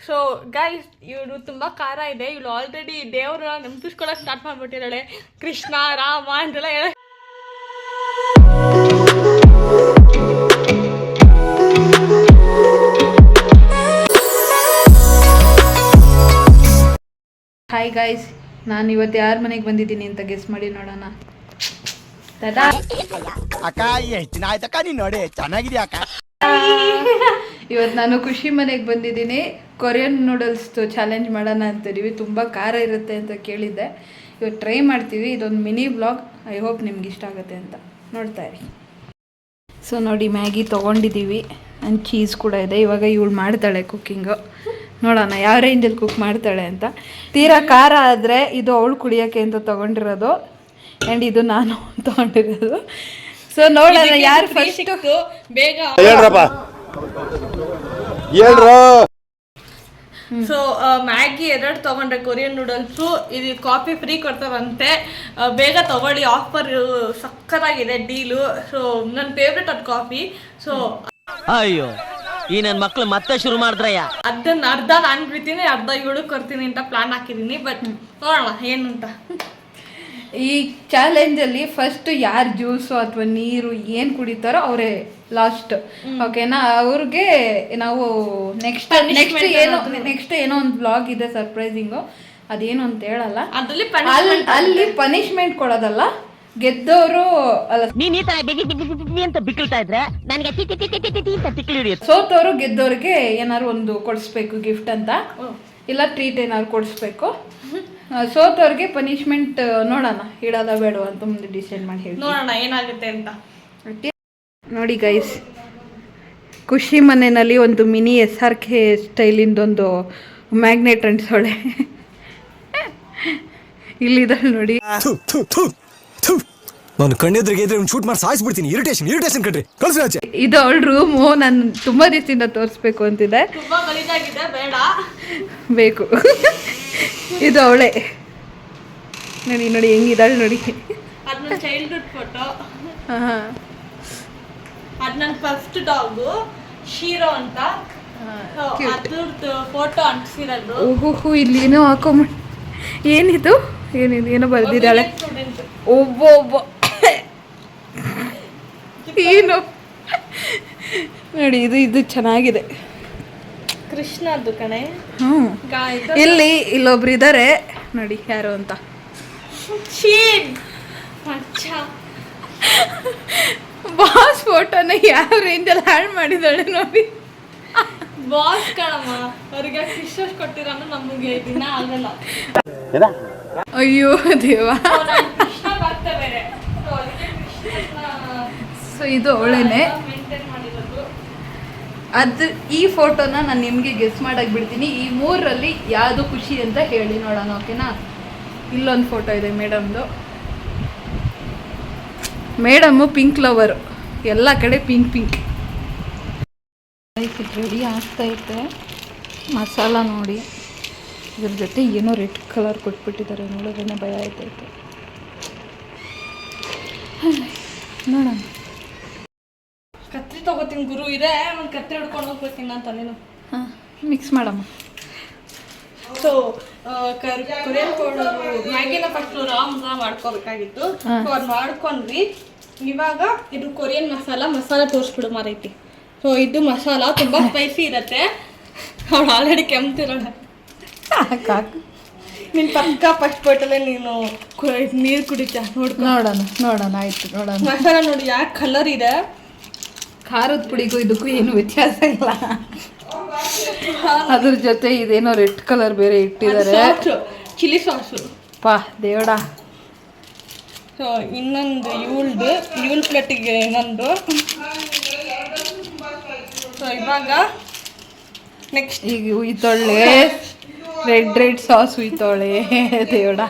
So guys ಇವಳು ತುಂಬ ಖಾರ ಇದೆ. ಇವಳು ಆಲ್ರೆಡಿ ದೇವ್ರನ್ನ ನೆನಪಿಸ್ಕೊಳಕ್ಕೆ ಸ್ಟಾರ್ಟ್ ಮಾಡ್ಬಿಟ್ಟಿದ್ದಾಳೆ. ಕೃಷ್ಣ ರಾಮ ಅಂತೆಲ್ಲ ಹೇಳ. ಹಾಯ್ ಗೈಸ್, ನಾನು ಇವತ್ತು ಯಾರ ಮನೆಗೆ ಬಂದಿದ್ದೀನಿ ಅಂತ ಗೆಸ್ ಮಾಡಿ ನೋಡೋಣ. ಅಕ್ಕ ಎಷ್ಟು ದಿನ ಆಯ್ತಕ್ಕ ನೀನು ನೋಡಿ ಚೆನ್ನಾಗಿದ್ಯಾ ಅಕ್ಕ. ಇವತ್ತು ನಾನು ಖುಷಿ ಮನೆಗೆ ಬಂದಿದ್ದೀನಿ. ಕೊರಿಯನ್ ನೂಡಲ್ಸ್ದು ಚಾಲೆಂಜ್ ಮಾಡೋಣ ಅಂತಿದ್ದೀವಿ. ತುಂಬ ಖಾರ ಇರುತ್ತೆ ಅಂತ ಕೇಳಿದ್ದೆ. ಇವತ್ತು ಟ್ರೈ ಮಾಡ್ತೀವಿ. ಇದೊಂದು ಮಿನಿ ಬ್ಲಾಗ್. ಐ ಹೋಪ್ ನಿಮ್ಗೆ ಇಷ್ಟ ಆಗುತ್ತೆ ಅಂತ ನೋಡ್ತಾ ಇರಿ. ಸೊ ನೋಡಿ, ಮ್ಯಾಗಿ ತೊಗೊಂಡಿದ್ದೀವಿ ಆ್ಯಂಡ್ ಚೀಸ್ ಕೂಡ ಇದೆ. ಇವಾಗ ಇವಳು ಮಾಡ್ತಾಳೆ ಕುಕ್ಕಿಂಗು. ನೋಡೋಣ ಯಾವ ರೇಂಜಲ್ಲಿ ಕುಕ್ ಮಾಡ್ತಾಳೆ ಅಂತ. ತೀರಾ ಖಾರ ಆದರೆ ಇದು ಅವಳು ಕುಡಿಯೋಕ್ಕೆ ಅಂತ ತೊಗೊಂಡಿರೋದು ಆ್ಯಂಡ್ ಇದು ನಾನು ತೊಗೊಂಡಿರೋದು. ಸೊ ನೋಡೋಣ ಯಾರು ಫಸ್ಟ್ ಬೇಗ. ಸೊ ಮ್ಯಾಗಿ 2 ತೊಗೊಂಡ್ರೆ ಕೊರಿಯನ್ ನೂಡಲ್ಸು. ಇದು ಕಾಫಿ ಫ್ರೀ ಕೊಡ್ತಾರಂತೆ, ಬೇಗ ತಗೊಳ್ಳಿ, ಆಫರ್ ಸಕ್ಕತ್ತಾಗಿದೆ ಡೀಲು. ಸೊ ನನ್ನ ಫೇವ್ರೆಟ್ ಅದು ಕಾಫಿ. ಸೊ ಅಯ್ಯೋ, ಈ ನನ್ನ ಮಕ್ಳು ಮತ್ತೆ ಶುರು ಮಾಡಿದ್ರಯ್ಯ. ಅದನ್ನ ಅರ್ಧ ನಾನು ಬಿಡ್ತೀನಿ, ಅರ್ಧ ಇವಳು ಕೊಡ್ತೀನಿ ಅಂತ ಪ್ಲಾನ್ ಹಾಕಿದ್ದೀನಿ. ಬಟ್ ನೋಡೋಣ ಏನು ಅಂತ. ಈ ಚಾಲೆಂಜಲ್ಲಿ ಫಸ್ಟ್ ಯಾರು ಜ್ಯೂಸು ಅಥವಾ ನೀರು ಏನು ಕುಡಿತಾರೋ ಅವರೇ ಲಾಸ್ಟ್. ಓಕೆನಾ? ಅವ್ರಿಗೆ ನಾವು ನೆಕ್ಸ್ಟ್ ಏನೋ ಒಂದು ಬ್ಲಾಗ್ ಇದೆ ಸರ್ಪ್ರೈಸಿಂಗು. ಅದೇನು ಅಂತ ಹೇಳಲ್ಲ. ಅಲ್ಲಿ ಪನಿಷ್ಮೆಂಟ್ ಕೊಡೋದಲ್ಲ, ಗೆದ್ದವರು ಅಲ್ಲ, ನೀನ್ ಈ ತರ ಅಂತ ಬಿಕ್ಕಳ್ತಾ ಇದ್ರೆ ನನಗೆ ಅಂತ ತಿಕ್ಲಿ ಹಿಡಿಯುತ್ತೆ. ಸೋತವರು ಗೆದ್ದವ್ರಿಗೆ ಏನಾದ್ರು ಒಂದು ಕೊಡಿಸ್ಬೇಕು, ಗಿಫ್ಟ್ ಅಂತ, ಇಲ್ಲ ಟ್ರೀಟ್ ಏನಾದ್ರು ಕೊಡಿಸ್ಬೇಕು. ಸೋತವ್ರಿಗೆ ಪನಿಷ್ಮೆಂಟ್ ನೋಡೋಣ, ಇಡೋದ ಬೇಡ ಅಂತ ಮುಂದೆ ಡಿಸೈಡ್ ಮಾಡಿ ಹೇಳಿ ನೋಡೋಣ ಏನಾಗುತ್ತೆ ಅಂತ. ನೋಡಿ ಗೈಸ್, ಖುಷಿ ಮನೆಯಲ್ಲಿ ಒಂದು ಮಿನಿ SRK ಸ್ಟೈಲಿಂದೊಂದು ಮ್ಯಾಗ್ನೆಟ್ ಅಂಟಿಸೋಳೆ. ಇಲ್ಲಿದ್ದಾಳೆ ನೋಡಿ. ನಾನು ಕಣ್ಣೆದ್ರಿಗೆ ಶೂಟ್ ಮಾಡಿ ಸಾಯಿಸ್ಬಿಡ್ತೀನಿ. ಇರಿಟೇಷನ್ ಕಣ್ರಿ, ಕಳ್ಸಿ ಆಚೆ. ಇದು ಅವಳ ರೂಮು. ನಾನು ತುಂಬಾ ದಿವಸದಿಂದ ತೋರಿಸ್ಬೇಕು ಅಂತಿದ್ದೆ. ಬೇಡ ಬೇಕು. ಇದು ಅವಳೇ. ನೋಡಿ ಹೆಂಗಿದ್ದಾಳೆ ನೋಡಿ. ಅದು ನನ್ನ ಚೈಲ್ಡ್ಹುಡ್ ಫೋಟೋ. ಅದು ನನ್ನ ಫಸ್ಟ್ ಡಾಗು ಶೀರೋ ಅಂತ. ಅದ್ರದ್ದು ಫೋಟೋ ಅಂಟಿಸಿರೋದು. ಓಹೋ, ಇಲ್ಲಿ ಏನೋ ಹಾಕೊಂಡ್ ಏನಿದು ಏನೋ ಬರ್ದಿದ್ದಾಳೆ. ಒಬ್ಬ ಏನು ನೋಡಿ, ಇದು ಚೆನ್ನಾಗಿದೆ. ಕೃಷ್ಣದ್ದು ಕಣೆ. ಇಲ್ಲೊಬ್ರು ಇದ್ದಾರೆ ನೋಡಿ, ಯಾರು ಅಂತ. ಬಾಸ್ ಫೋಟೋನ ಯಾವ ರೇಂಜಲ್ಲಿ ಹಾಳು ಮಾಡಿದಾಳೆ ನೋಡಿ. ಬಾಸ್ ಕಣಮ್ಮ, ಅವ್ರಿಗೆ ಫಿಶಸ್ ಕೊಟ್ಟಿರೋ ನಮಗೆ ದಿನ ಆಗಲ್ಲ. ಅಯ್ಯೋ ದೇವ. ಸೊ ಇದು ಅವಳೇನೆ. ಈ ಫೋಟೋನ ನಾನು ನಿಮಗೆ ಗೆಸ್ ಮಾಡಕ್ಕೆ ಬಿಡ್ತೀನಿ. ಈ 3ರಲ್ಲಿ ಯಾವುದು ಖುಷಿ ಅಂತ ಹೇಳಿ ನೋಡೋಣ. ಓಕೆನಾ? ಇಲ್ಲೊಂದು ಫೋಟೋ ಇದೆ ಮೇಡಮ್ದು. ಮೇಡಮ್ಮು ಪಿಂಕ್ ಲವರು, ಎಲ್ಲ ಕಡೆ ಪಿಂಕ್. ರೆಡಿ ಆಗ್ತೈತೆ. ಮಸಾಲ ನೋಡಿ, ಇದ್ರ ಜೊತೆ ಏನೋ ರೆಡ್ ಕಲರ್ ಕೊಟ್ಬಿಟ್ಟಿದ್ದಾರೆ. ನೋಡೋದನ್ನೇ ಭಯ ಆಯ್ತೈತೆ. ನೋಡೋಣ. ಕತ್ರಿ ತಗೋತೀನಿ ಗುರು. ಇದೆ ಒಂದು ಕತ್ರಿ ಹಿಡ್ಕೊಂಡು ಹೋಗ್ಬೇಕಿನ್ನ ಅಂತ ನೀನು. ಹಾಂ, ಮಿಕ್ಸ್ ಮಾಡಮ್ಮ. ಸೊ ಕೊರಿಯನ್ ಪೌಡರು ಮ್ಯಾಗಿನ ಫಸ್ಟ್ ರಾಮ್ಗ ಮಾಡ್ಕೋಬೇಕಾಗಿತ್ತು. ಅದು ಮಾಡ್ಕೊಂಡ್ವಿ. ಇವಾಗ ಇದು ಕೊರಿಯನ್ ಮಸಾಲ ತೋರಿಸ್ಬಿಡು ಮಾರೈತಿ. ಸೊ ಇದು ಮಸಾಲ ತುಂಬ ಸ್ಪೈಸಿ ಇರುತ್ತೆ. ಅವಳು ಆಲ್ರೆಡಿ ಕೆಮ್ತಿರೋಣ. ನಿನ್ನ ಪಕ್ಕ ಫಸ್ಟ್ ಬಾಟಲೇ ನೀನು ನೀರು ಕುಡಿತಾ. ನೋಡೋಣ ಆಯ್ತು. ನೋಡೋಣ ಮಸಾಲ ನೋಡಿ, ಯಾಕೆ ಕಲರ್ ಇದೆ. ಖಾರದ ಪುಡಿಗೂ ಇದಕ್ಕೂ ಏನು ವ್ಯತ್ಯಾಸ ಇಲ್ಲ. ಅದ್ರ ಜೊತೆ ಇದೇನೋ ರೆಡ್ ಕಲರ್ ಬೇರೆ ಇಟ್ಟಿದ್ದಾರೆ, ಚಿಲ್ಲಿ ಸಾಸು. ಪಾ ದೇವಡ. ಸೊ ಇನ್ನೊಂದು ಇವಳ ಪ್ಲೇಟಿಗೆ ಇನ್ನೊಂದು. ಸೊ ಇವಾಗ ನೆಕ್ಸ್ಟ್ ಈಗ ಉಯ್ತೊಳ್ಳೆ ರೆಡ್ ಸಾಸ್ ಉಯ್ತೊಳ್ಳೆ. ದೇವಡ.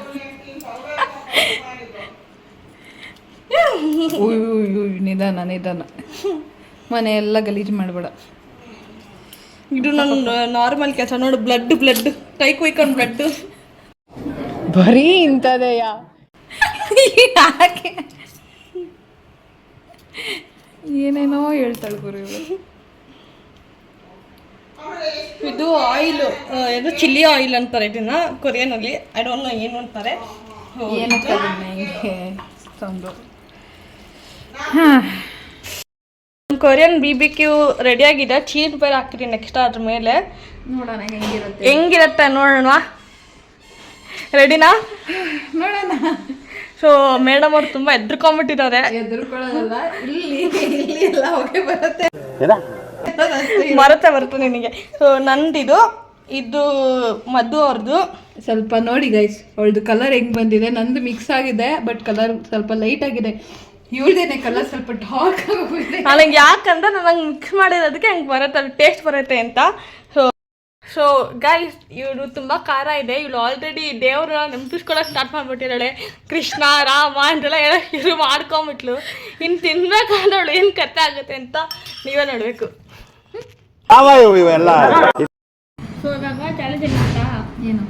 ನಿಧಾನ ಮನೆಯೆಲ್ಲ ಗಲೀಜು ಮಾಡಬೇಡ. ಇದು ನನ್ನ ನಾರ್ಮಲ್ ಕೆಲಸ ನೋಡು. ಬ್ಲಡ್ ಕೈ ಕೊಯ್ಕೊಂಡು ಬ್ಲಡ್ ಬರೀ ಇಂಥದೆಯ. ಯಾಕೆ ಏನೇನೋ ಹೇಳ್ತಾಳೆ ಗುರು ಇವಳು. ಇದು ಆಯಿಲ್ ಇದು ಚಿಲ್ಲಿ ಆಯಿಲ್ ಅಂತಾರೆ ಇದನ್ನ ಕೊರಿಯನಲ್ಲಿ. ಐ ಡೋಂಟ್ ನೋ ಏನು ಅಂತಾರೆ. ಏನಕ್ಕೆ ಹಿಂಗೆ ಸೌಂಡು? ಕೊರಿಯನ್ BBQ ರೆಡಿ ಆಗಿದೆ. ಚೀಸ್ ಬೇರೆ ಹಾಕ್ತೀನಿ ನೆಕ್ಸ್ಟ್ ಅದ್ರ ಮೇಲೆ. ನೋಡೋಣ ಹೆಂಗಿರುತ್ತೆ ನೋಡೋಣ. ರೆಡಿನಾ? ನೋಡೋಣ. ಸೊ ಮೇಡಮ್ ಅವ್ರು ತುಂಬ ಎದ್ರುಕೊಂಡ್ಬಿಟ್ಟಿದ್ದಾರೆ. ಎದುರ್ಕೊಳ್ಳೋದಲ್ಲ, ಇಲ್ಲಿ ಎಲ್ಲ ಹೋಗಿ ಬರುತ್ತೆ ಬರುತ್ತೆ ನಿನಗೆ. ಸೊ ನಂದಿದು ಇದು ಮಧು ಅವ್ರದ್ದು. ಸ್ವಲ್ಪ ನೋಡಿ ಗೈಸ್, ಅವಳದು ಕಲರ್ ಹೆಂಗ್ ಬಂದಿದೆ. ನಂದು ಮಿಕ್ಸ್ ಆಗಿದೆ, ಬಟ್ ಕಲರ್ ಸ್ವಲ್ಪ ಲೈಟ್ ಆಗಿದೆ. ಇವಳದೇನೆ ಕಲರ್ ಸ್ವಲ್ಪ ಡಾರ್ಕ್ ಆಗೋಗಿದೆ. ನನಗೆ ಯಾಕಂದ್ರೆ ನನಗೆ ಮಿಕ್ಸ್ ಮಾಡಿರೋದಕ್ಕೆ ಹಂಗೆ ಬರುತ್ತೆ, ಅದು ಟೇಸ್ಟ್ ಬರುತ್ತೆ ಅಂತ. ಸೊ ಗೈಸ್, ಇವಳು ತುಂಬ ಖಾರ ಇದೆ. ಇವಳು ಆಲ್ರೆಡಿ ದೇವ್ರನ್ನ ನೆನಪಿಸ್ಕೊಳಕ್ಕೆ ಸ್ಟಾರ್ಟ್ ಮಾಡಿಬಿಟ್ಟಿದ್ದಾಳೆ. ಕೃಷ್ಣ ರಾಮ ಅಂತೆಲ್ಲ ಎಲ್ಲ ಶುರು ಮಾಡ್ಕೊಂಬಿಟ್ಲು. ಇನ್ನು ತಿನ್ಬೇಕಾದ್ರೆ ಅವಳು ಏನು ಕತೆ ಆಗುತ್ತೆ ಅಂತ ನೀವೇ ನೋಡಬೇಕು. ಸೊ ಇವಾಗ ಚಾಲೆಂಜ್ ಏನಿಲ್ಲ, ಏನು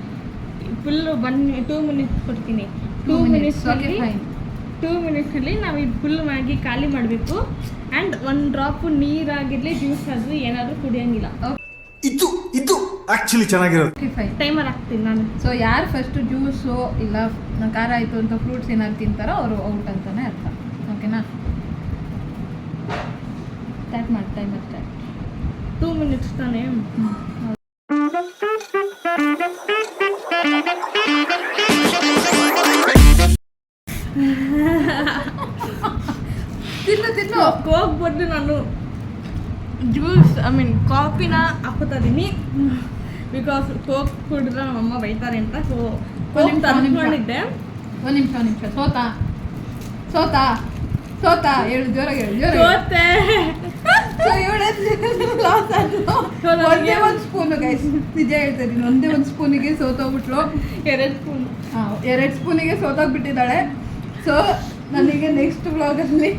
ಫುಲ್ 2 ಮಿನಿಟ್ಸ್ ಕೊಡ್ತೀನಿ. 2 ಮಿನಿಟ್ಸಲ್ಲಿ ನಾವು ಇದು ಫುಲ್ ಮಾಡಿ ಖಾಲಿ ಮಾಡಬೇಕು. ಆ್ಯಂಡ್ 1 ಡ್ರಾಪು ನೀರಾಗಿರಲಿ, ಜ್ಯೂಸ್ ಆದರೂ ಏನಾದರೂ ಕುಡಿಯೋಂಗಿಲ್ಲ. ಇದು ಆಕ್ಚುಲಿ ಚೆನ್ನಾಗಿರೋದು. ಟೈಮರ್ ಹಾಕ್ತೀನಿ ನಾನು. ಸೊ ಯಾರು ಫಸ್ಟ್ ಜ್ಯೂಸು ಇಲ್ಲ ಖಾರ ಆಯಿತು ಅಂತ ಫ್ರೂಟ್ಸ್ ಏನಾದ್ರು ತಿಂತಾರೋ ಅವರು ಔಟ್ ಅಂತಾನೆ ಅರ್ಥ. ಓಕೆನಾ? ಸ್ಟಾರ್ಟ್ ಮಾಡಿ, ಟೈಮರ್ ಸ್ಟಾರ್ಟ್. 2 ಮಿನಿಟ್ಸ್ ತಾನೇ. ತಿನ್ನು ಕೋಕ್ ಬದಲು ನಾನು ಜ್ಯೂಸ್ ಕಾಫಿನ ಹಾಕೋತಾ ಇದ್ದೀನಿ. ಬಿಕಾಸ್ ಕೋಕ್ ಕುಡಿದ್ರೆ ನಮ್ಮಮ್ಮ ಬೈತಾರೆ ಅಂತ. ಸೊ ಕೋಕ್ ತಂದ್ಕೊಂಡಿದ್ದೆ. ಒಂದು ನಿಮಿಷ. ಸೋತಾ ಹೇಳು, ಜೋರಾಗಿ ಹೇಳು. ಸೋತೆ. ಸೊ ಲಾಸ್ ಆದ್ರು. ಒಂದೇ ಒಂದು ಸ್ಪೂನು ಗೈಸ್, ನಿಜ ಹೇಳ್ತಾ ಇದ್ದೀನಿ, ಒಂದೇ ಒಂದು ಸ್ಪೂನಿಗೆ ಸೋತೋಗ್ಬಿಟ್ಲು. 2 ಸ್ಪೂನ್. 2 ಸ್ಪೂನಿಗೆ ಸೋತೋಗ್ಬಿಟ್ಟಿದ್ದಾಳೆ. ಸೊ ನನಗೆ ನೆಕ್ಸ್ಟ್ ವ್ಲಾಗಲ್ಲಿ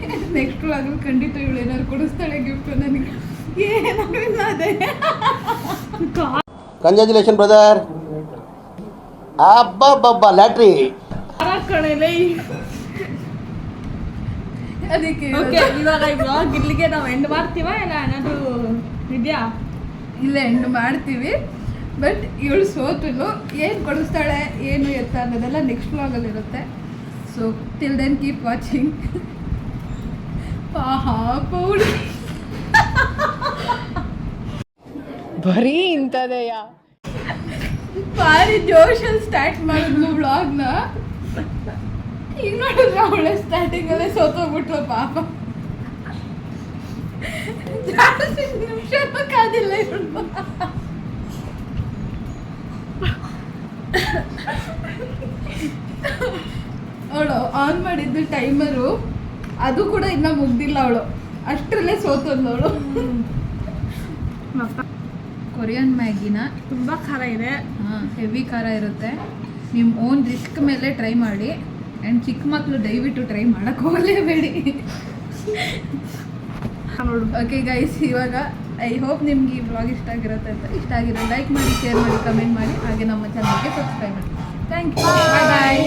ಖಂಡಿತ ಇವಳು ಏನಾದ್ರು ಕೊಡಿಸ್ತಾಳೆ ಗಿಫ್ಟು ನನಗೆ. ಏನಾದೆ ಕಂಗ್ರ್ಯಾಚುಲೇಷನ್ ಬ್ರದರ್. ಅಬ್ಬಬ್ಬಬ್ಬ ಲ್ಯಾಟ್ರಿ. ಕಣಲೆ. ಅದಕ್ಕೆ ಓಕೆ, ಇವಾಗ ಈ ವ್ಲಾಗ್ ಇಲ್ಲಿಗೆ ನಾವು ಎಂಡ್ ಮಾಡ್ತೀವಾ ಇಲ್ಲ ಏನಾದರೂ ಇದೆಯಾ? ಇಲ್ಲೇ ಎಂಡ್ ಮಾಡ್ತೀವಿ. ಬಟ್ ಇವಳು ಸೋತಲು ಏನು ಕೊಡಿಸ್ತಾಳೆ ಏನು ಎತ್ತ ಅನ್ನೋದೆಲ್ಲ ನೆಕ್ಸ್ಟ್ ವ್ಲಾಗಲ್ಲಿ ಇರುತ್ತೆ. So till then keep watching. ಪೌಡಿ ಬರೀ ಇಂಥದೆಯ ಭಾರಿ ಜೋಶಲ್ಲಿ ಸ್ಟಾರ್ಟ್ ಮಾಡಿದ್ಲು ವ್ಲಾಗ್ನ. ಈಗ ನೋಡಿದ್ರೆ ಅವಳೆ ಸ್ಟಾರ್ಟಿಂಗಲ್ಲೇ ಸೋತೋಗ್ಬಿಟ್ಲು ಪಾಪ. ಜಾಸ್ತಿ ನಿಮಿಷ ಕಾದಿಲ್ಲ ಇವಳು. ಅವಳು ಆನ್ ಮಾಡಿದ್ದು ಟೈಮರು, ಅದು ಕೂಡ ಇನ್ನೂ ಮುಗ್ದಿಲ್ಲ. ಅವಳು ಅಷ್ಟರಲ್ಲೇ ಸೋತಂದವಳು. ಕೊರಿಯನ್ ಮ್ಯಾಗಿನ ತುಂಬ ಖಾರ ಇದೆ. ಹೆವಿ ಖಾರ ಇರುತ್ತೆ. ನಿಮ್ಮ ಓನ್ ರಿಸ್ಕ್ ಮೇಲೆ ಟ್ರೈ ಮಾಡಿ. ಆ್ಯಂಡ್ ಚಿಕ್ಕ ಮಕ್ಕಳು ದಯವಿಟ್ಟು ಟ್ರೈ ಮಾಡೋಕ್ಕೆ ಹೋಗಲೇಬೇಡಿ. ಓಕೆ ಗೈಸ್, ಇವಾಗ ಐ ಹೋಪ್ ನಿಮ್ಗೆ ಈ ವ್ಲಾಗ್ ಇಷ್ಟ ಆಗಿರುತ್ತೆ ಅಂತ. ಇಷ್ಟ ಆಗಿರೋ ಲೈಕ್ ಮಾಡಿ, ಶೇರ್ ಮಾಡಿ, ಕಮೆಂಟ್ ಮಾಡಿ, ಹಾಗೆ ನಮ್ಮ ಚಾನಲ್ಗೆ ಸಬ್ಸ್ಕ್ರೈಬ್ ಮಾಡಿ. Thank you. ಬಾಯ್.